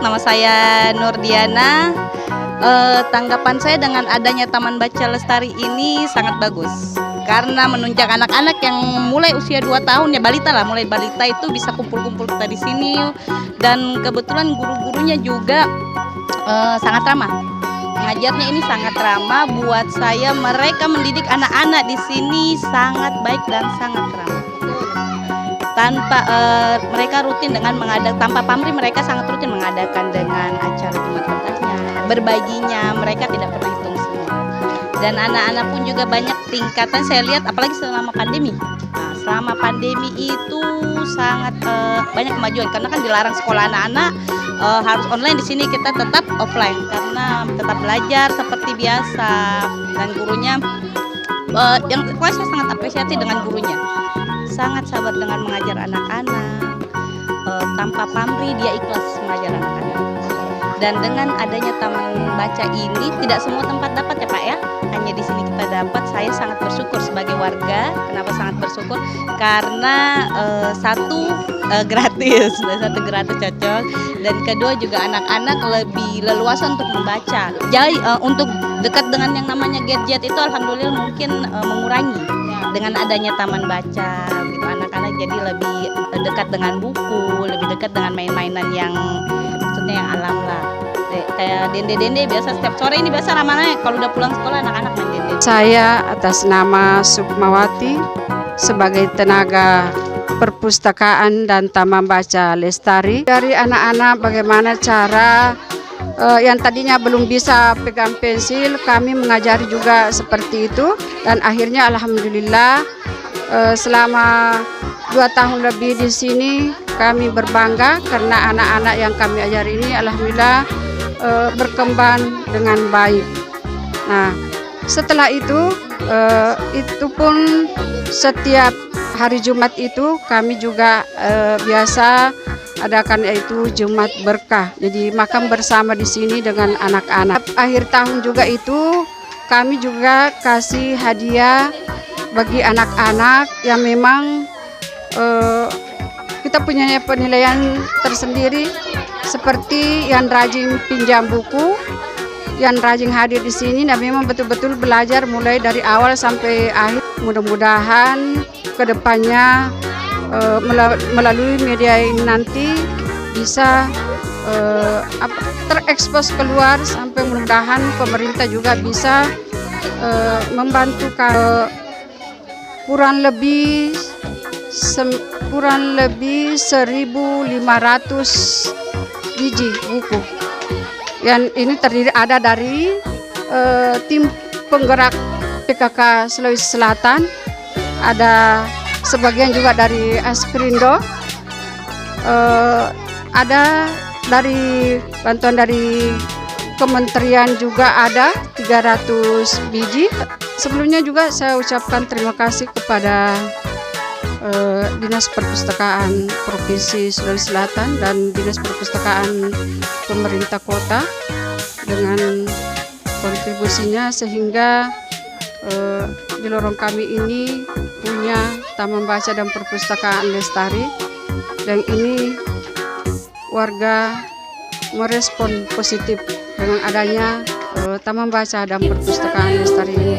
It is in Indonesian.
nama saya Nurdiana. Tanggapan saya dengan adanya Taman Baca Lestari ini sangat bagus. Karena menunjang anak-anak yang mulai usia 2 tahun, ya balita lah, mulai balita itu bisa kumpul-kumpul kita di sini. Dan kebetulan guru-gurunya juga sangat ramah. Mengajarnya ini sangat ramah buat saya. Mereka mendidik anak-anak di sini sangat baik dan sangat ramah. Tanpa mereka rutin dengan tanpa pamrih, mereka sangat rutin mengadakan dengan acara Jumat Berkahnya, berbaginya, mereka tidak pernah hitung semua. Dan anak-anak pun juga banyak tingkatan saya lihat, apalagi selama pandemi. Nah, selama pandemi itu sangat banyak kemajuan karena kan dilarang sekolah anak-anak harus online. Di sini kita tetap offline karena tetap belajar seperti biasa. Dan gurunya yang saya sangat apresiasi dengan gurunya. Sangat sabar dengan mengajar anak-anak, tanpa pamrih dia ikhlas mengajar anak-anak. Dan dengan adanya taman baca ini tidak semua tempat dapat ya Pak ya, hanya di sini kita dapat. Saya sangat bersyukur sebagai warga. Kenapa sangat bersyukur? Karena satu gratis, cocok, dan kedua juga anak-anak lebih leluasa untuk membaca. Jadi untuk dekat dengan yang namanya gadget itu alhamdulillah mungkin mengurangi. Dengan adanya taman baca, gitu, anak-anak jadi lebih dekat dengan buku, lebih dekat dengan main-mainan yang maksudnya yang alam lah. Kayak dende-dende biasa setiap sore ini biasa ramai kalau udah pulang sekolah anak-anak main dende. Saya atas nama Sukmawati sebagai tenaga perpustakaan dan Taman Baca Lestari. Dari anak-anak bagaimana cara yang tadinya belum bisa pegang pensil, kami mengajari juga seperti itu. Dan akhirnya alhamdulillah selama 2 tahun lebih di sini kami berbangga karena anak-anak yang kami ajari ini alhamdulillah berkembang dengan baik. Nah, setelah itu pun setiap hari Jumat itu kami juga biasa adakan yaitu Jumat Berkah. Jadi makan bersama di sini dengan anak-anak. Akhir tahun juga itu kami juga kasih hadiah bagi anak-anak yang memang kita punya penilaian tersendiri, seperti yang rajin pinjam buku, yang rajin hadir di sini dan memang betul-betul belajar mulai dari awal sampai akhir. Mudah-mudahan kedepannya melalui media ini nanti bisa terekspos keluar, sampai mudah-mudahan pemerintah juga bisa membantu kurang lebih 1.500 biji buku. Yang ini terdiri ada dari tim penggerak PKK Sulawesi Selatan, ada sebagian juga dari Askrindo, ada dari bantuan dari kementerian juga ada 300 biji. Sebelumnya juga saya ucapkan terima kasih kepada Dinas Perpustakaan Provinsi Sulawesi Selatan dan Dinas Perpustakaan Pemerintah Kota dengan kontribusinya sehingga di lorong kami ini punya Taman Baca dan Perpustakaan Lestari, dan ini warga merespon positif dengan adanya Taman Baca dan Perpustakaan Lestari ini.